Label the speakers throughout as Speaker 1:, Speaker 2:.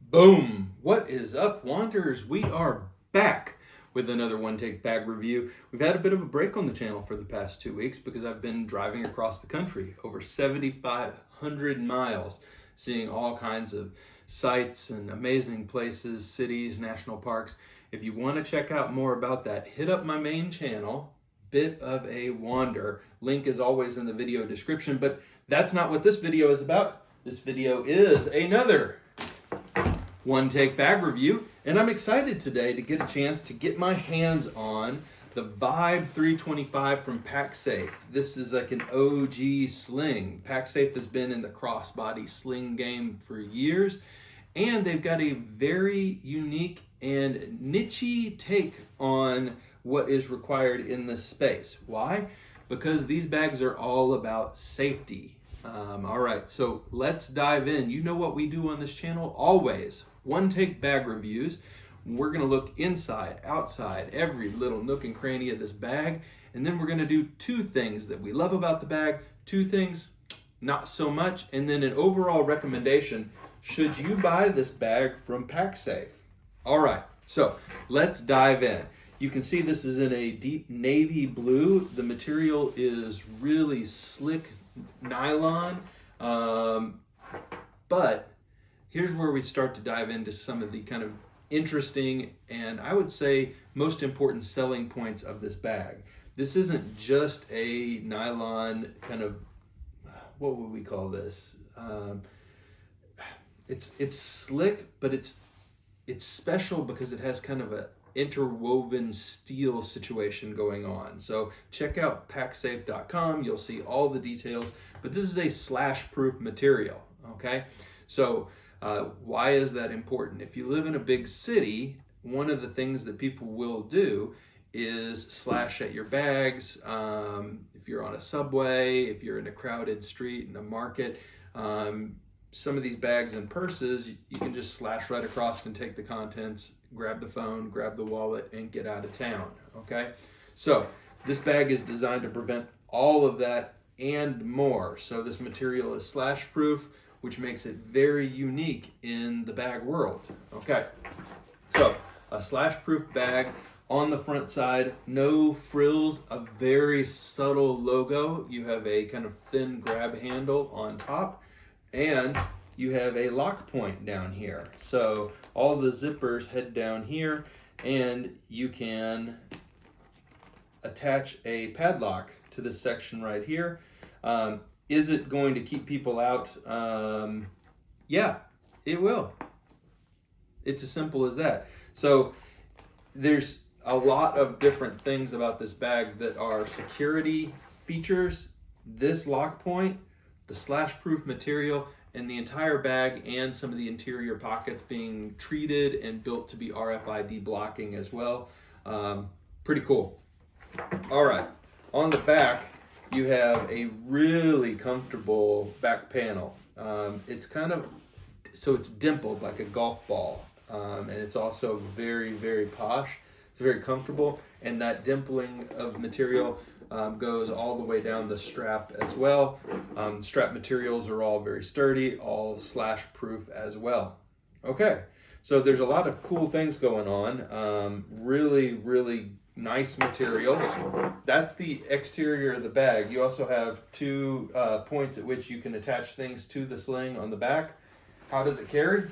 Speaker 1: Boom! What is up, Wanderers? We are back with another One Take Bag review. We've had a bit of a break on the channel for the past 2 weeks because I've been driving across the country, over 7,500 miles, seeing all kinds of sights and amazing places, cities, national parks. If you want to check out more about that, hit up my main channel, Bit of a Wander. Link is always in the video description, but that's not what this video is about. This video is another One Take Bag review, and I'm excited today to get a chance to get my hands on the Vibe 325 from pacsafe. This is like an OG Sling. pacsafe has been in the crossbody sling game for years, and they've got a very unique and niche-y take on what is required in this space. Why? Because these bags are all about safety. All right, so let's dive in. You know what we do on this channel? Always one take bag reviews. We're gonna look inside, outside, every little nook and cranny of this bag, and then we're gonna do two things that we love about the bag, two things not so much, and then an overall recommendation. Should you buy this bag from pacsafe? All right, so let's dive in. You can see this is in a deep navy blue. The material is really slick nylon, but here's where we start to dive into some of the kind of interesting and I would say most important selling points of this bag. This isn't just a nylon kind of, what would we call this? It's slick, but it's special because it has kind of a interwoven steel situation going on. So check out pacsafe.com. You'll see all the details, but this is a slash proof material. Okay. So why is that important? If you live in a big city, one of the things that people will do is slash at your bags. If you're on a subway, if you're in a crowded street, in a market, some of these bags and purses, you can just slash right across and take the contents, grab the phone, grab the wallet, and get out of town, okay? So this bag is designed to prevent all of that and more. So this material is slash proof, which makes it very unique in the bag world, okay? So a slash proof bag on the front side, no frills, a very subtle logo. You have a kind of thin grab handle on top, and you have a lock point down here. So all the zippers head down here, and you can attach a padlock to this section right here. Is it going to keep people out? Yeah, it will. It's as simple as that. So there's a lot of different things about this bag that are security features. This lock point, the slash proof material, and the entire bag and some of the interior pockets being treated and built to be RFID blocking as well. Pretty cool. All right, on the back, you have a really comfortable back panel. It's kind of, so it's dimpled like a golf ball. And it's also very, very posh. It's very comfortable. And that dimpling of material goes all the way down the strap as well. Strap materials are all very sturdy, all slash proof as well. Okay, so there's a lot of cool things going on. Really, really nice materials. That's the exterior of the bag. You also have two points at which you can attach things to the sling on the back. How does it carry?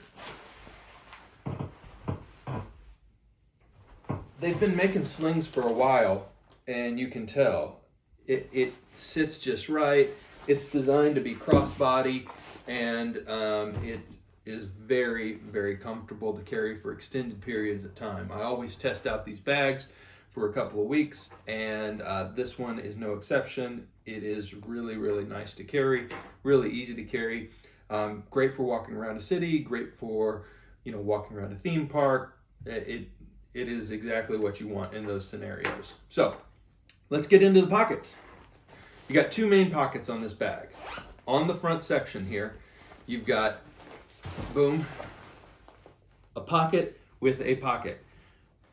Speaker 1: They've been making slings for a while, and you can tell it sits just right. It's designed to be crossbody, and it is very, very comfortable to carry for extended periods of time. I always test out these bags for a couple of weeks, and this one is no exception. It is really, really nice to carry, really easy to carry. Great for walking around a city, great for, you know, walking around a theme park. It is exactly what you want in those scenarios. So let's get into the pockets. You got two main pockets on this bag. On the front section here, you've got, boom, a pocket with a pocket,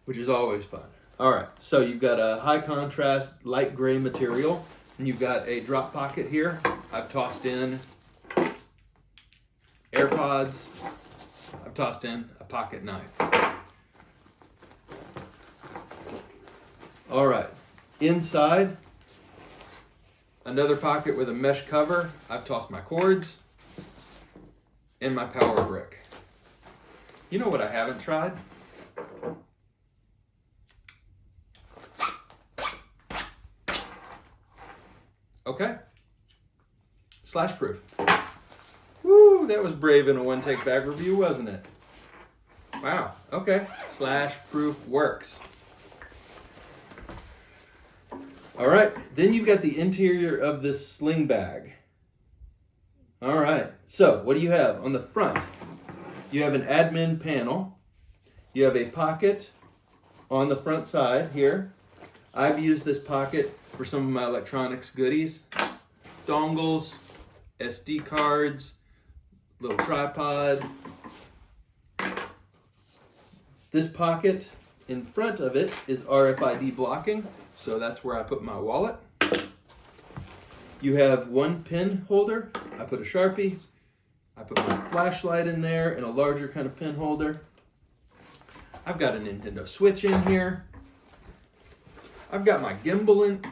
Speaker 1: which is always fun. All right, so you've got a high contrast light gray material, and you've got a drop pocket here. I've tossed in AirPods. I've tossed in a pocket knife. All right, inside, another pocket with a mesh cover. I've tossed my cords and my power brick. You know what I haven't tried? Okay. Slash proof. Woo, that was brave in a one-take bag review, wasn't it? Wow, okay. Slash proof works. All right, then you've got the interior of this sling bag. All right, so what do you have on the front? You have an admin panel. You have a pocket on the front side here. I've used this pocket for some of my electronics goodies. Dongles, SD cards, little tripod. This pocket in front of it is RFID blocking, so that's where I put my wallet. You have one pen holder. I put a Sharpie. I put my flashlight in there and a larger kind of pen holder. I've got a Nintendo Switch in here. I've got my gimbal in.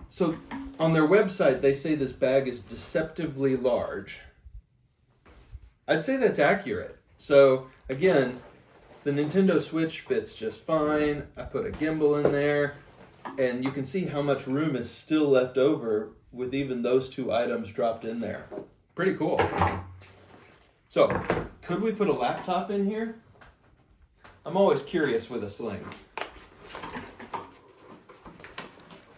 Speaker 1: So on their website, they say this bag is deceptively large. I'd say that's accurate. So again, the Nintendo Switch fits just fine. I put a gimbal in there, and you can see how much room is still left over with even those two items dropped in there. Pretty cool. So, could we put a laptop in here? I'm always curious with a Sling.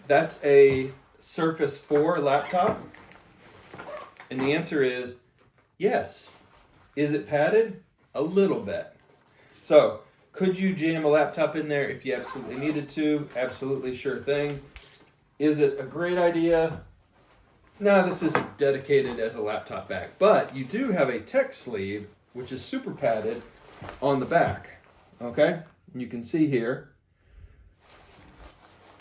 Speaker 1: That's a Surface 4 laptop, and the answer is yes. Is it padded? A little bit. So, could you jam a laptop in there if you absolutely needed to? Absolutely, sure thing. Is it a great idea? No, this isn't dedicated as a laptop bag, but you do have a tech sleeve, which is super padded on the back, okay? And you can see here,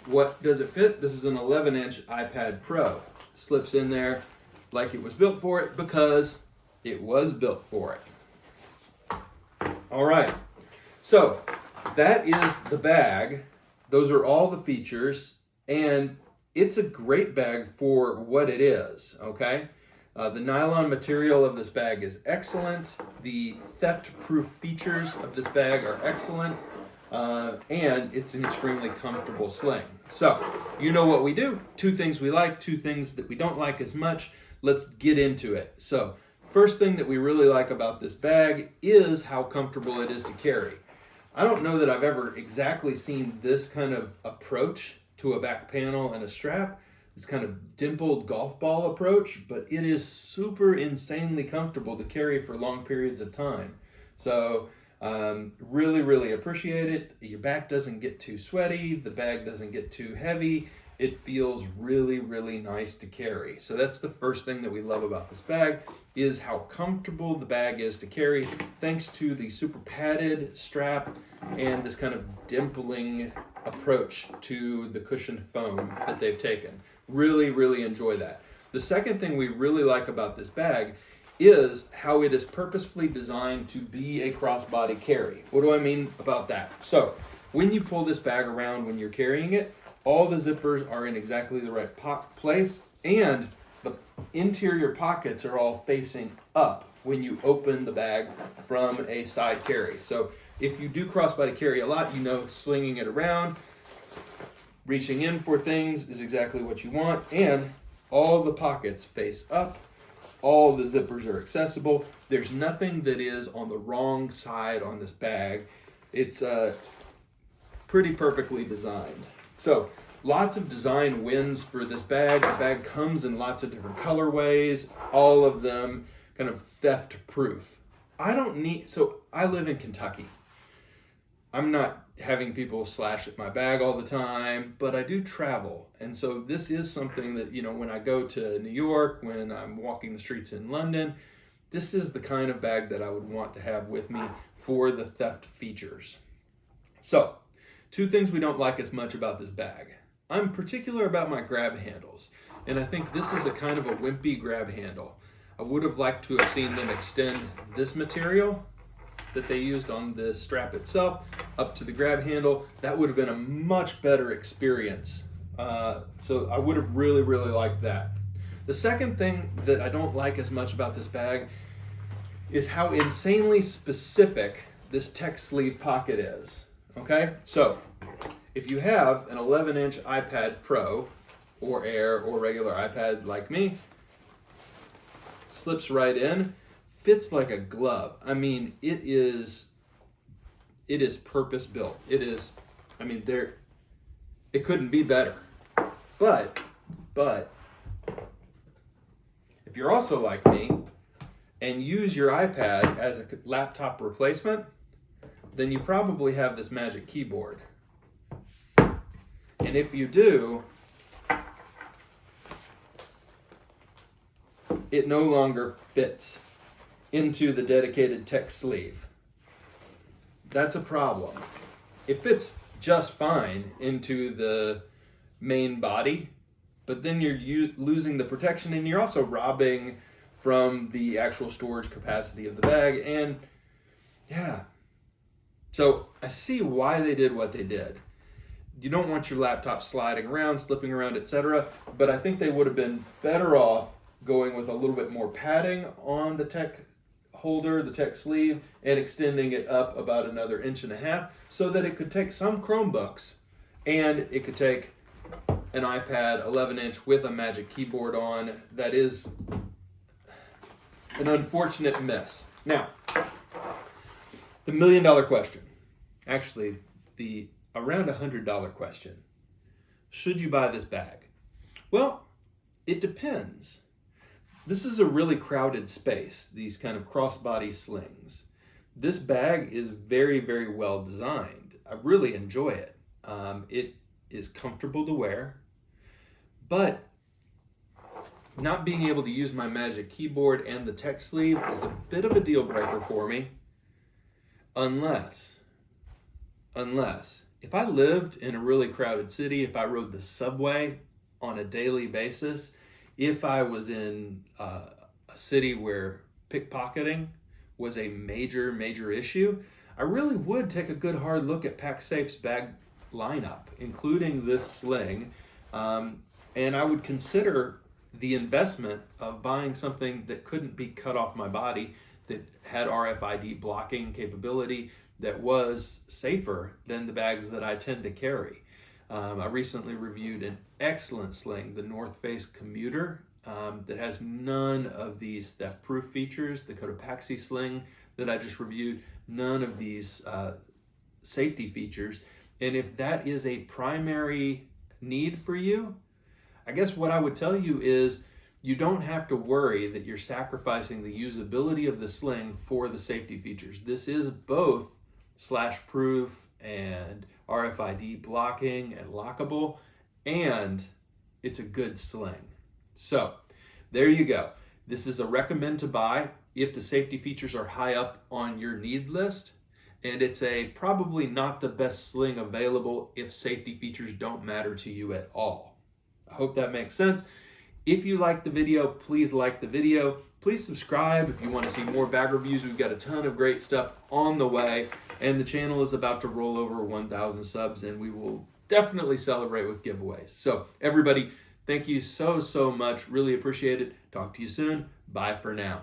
Speaker 1: what does it fit? This is an 11-inch iPad Pro. Slips in there like it was built for it because it was built for it. All right, so that is the bag. Those are all the features, and it's a great bag for what it is, okay? The nylon material of this bag is excellent. The theft-proof features of this bag are excellent. And it's an extremely comfortable sling. So, you know what we do. 2 things we like, 2 things that we don't like as much. Let's get into it. So, first thing that we really like about this bag is how comfortable it is to carry. I don't know that I've ever exactly seen this kind of approach to a back panel and a strap, this kind of dimpled golf ball approach, but it is super insanely comfortable to carry for long periods of time. So really, really appreciate it. Your back doesn't get too sweaty, the bag doesn't get too heavy. It feels really, really nice to carry. So that's the first thing that we love about this bag, is how comfortable the bag is to carry, thanks to the super padded strap and this kind of dimpling approach to the cushioned foam that they've taken. Really, really enjoy that. The second thing we really like about this bag is how it is purposefully designed to be a crossbody carry. What do I mean about that? So when you pull this bag around when you're carrying it, all the zippers are in exactly the right place, and the interior pockets are all facing up when you open the bag from a side carry. So if you do crossbody carry a lot, you know slinging it around, reaching in for things is exactly what you want, and all the pockets face up. All the zippers are accessible. There's nothing that is on the wrong side on this bag. It's pretty perfectly designed. So lots of design wins for this bag. The bag comes in lots of different colorways, all of them kind of theft proof. So I live in Kentucky. I'm not having people slash at my bag all the time, but I do travel. And so this is something that, when I go to New York, when I'm walking the streets in London, this is the kind of bag that I would want to have with me for the theft features. So, 2 things we don't like as much about this bag. I'm particular about my grab handles, and I think this is a kind of a wimpy grab handle. I would have liked to have seen them extend this material that they used on the strap itself up to the grab handle, that would have been a much better experience. So I would have really, really liked that. The second thing that I don't like as much about this bag is how insanely specific this tech sleeve pocket is. Okay, so if you have an 11-inch iPad Pro or Air or regular iPad like me, slips right in, fits like a glove. I mean, it is purpose built. It is, I mean, it couldn't be better. But if you're also like me and use your iPad as a laptop replacement, then you probably have this Magic Keyboard. And if you do, it no longer fits into the dedicated tech sleeve. That's a problem. It fits just fine into the main body, but then you're losing the protection, and you're also robbing from the actual storage capacity of the bag. And yeah, so I see why they did what they did. You don't want your laptop sliding around, slipping around, etc. But I think they would have been better off going with a little bit more padding on the tech holder, the tech sleeve, and extending it up about another 1.5 inches so that it could take some Chromebooks and it could take an iPad 11-inch with a Magic Keyboard on. That is an unfortunate miss. Now, the $1 million question, actually the around $100 question. Should you buy this bag? Well, it depends. This is a really crowded space, these kind of crossbody slings. This bag is very, very well designed. I really enjoy it. It is comfortable to wear, but not being able to use my Magic Keyboard and the tech sleeve is a bit of a deal breaker for me, unless if I lived in a really crowded city, if I rode the subway on a daily basis, if I was in a city where pickpocketing was a major, major issue, I really would take a good hard look at PacSafe's bag lineup, including this sling, and I would consider the investment of buying something that couldn't be cut off my body, that had RFID blocking capability, that was safer than the bags that I tend to carry. I recently reviewed an excellent sling, the North Face Commuter, that has none of these theft-proof features. The Cotopaxi sling that I just reviewed, none of these safety features. And if that is a primary need for you, I guess what I would tell you is you don't have to worry that you're sacrificing the usability of the sling for the safety features. This is both slash-proof and RFID blocking and lockable, and it's a good sling. So there you go. This is a recommend to buy if the safety features are high up on your need list, and it's a probably not the best sling available if safety features don't matter to you at all. I hope that makes sense. If you like the video, please like the video. Please subscribe if you want to see more bag reviews. We've got a ton of great stuff on the way, and the channel is about to roll over 1,000 subs, and we will definitely celebrate with giveaways. So everybody, thank you so much. Really appreciate it. Talk to you soon. Bye for now.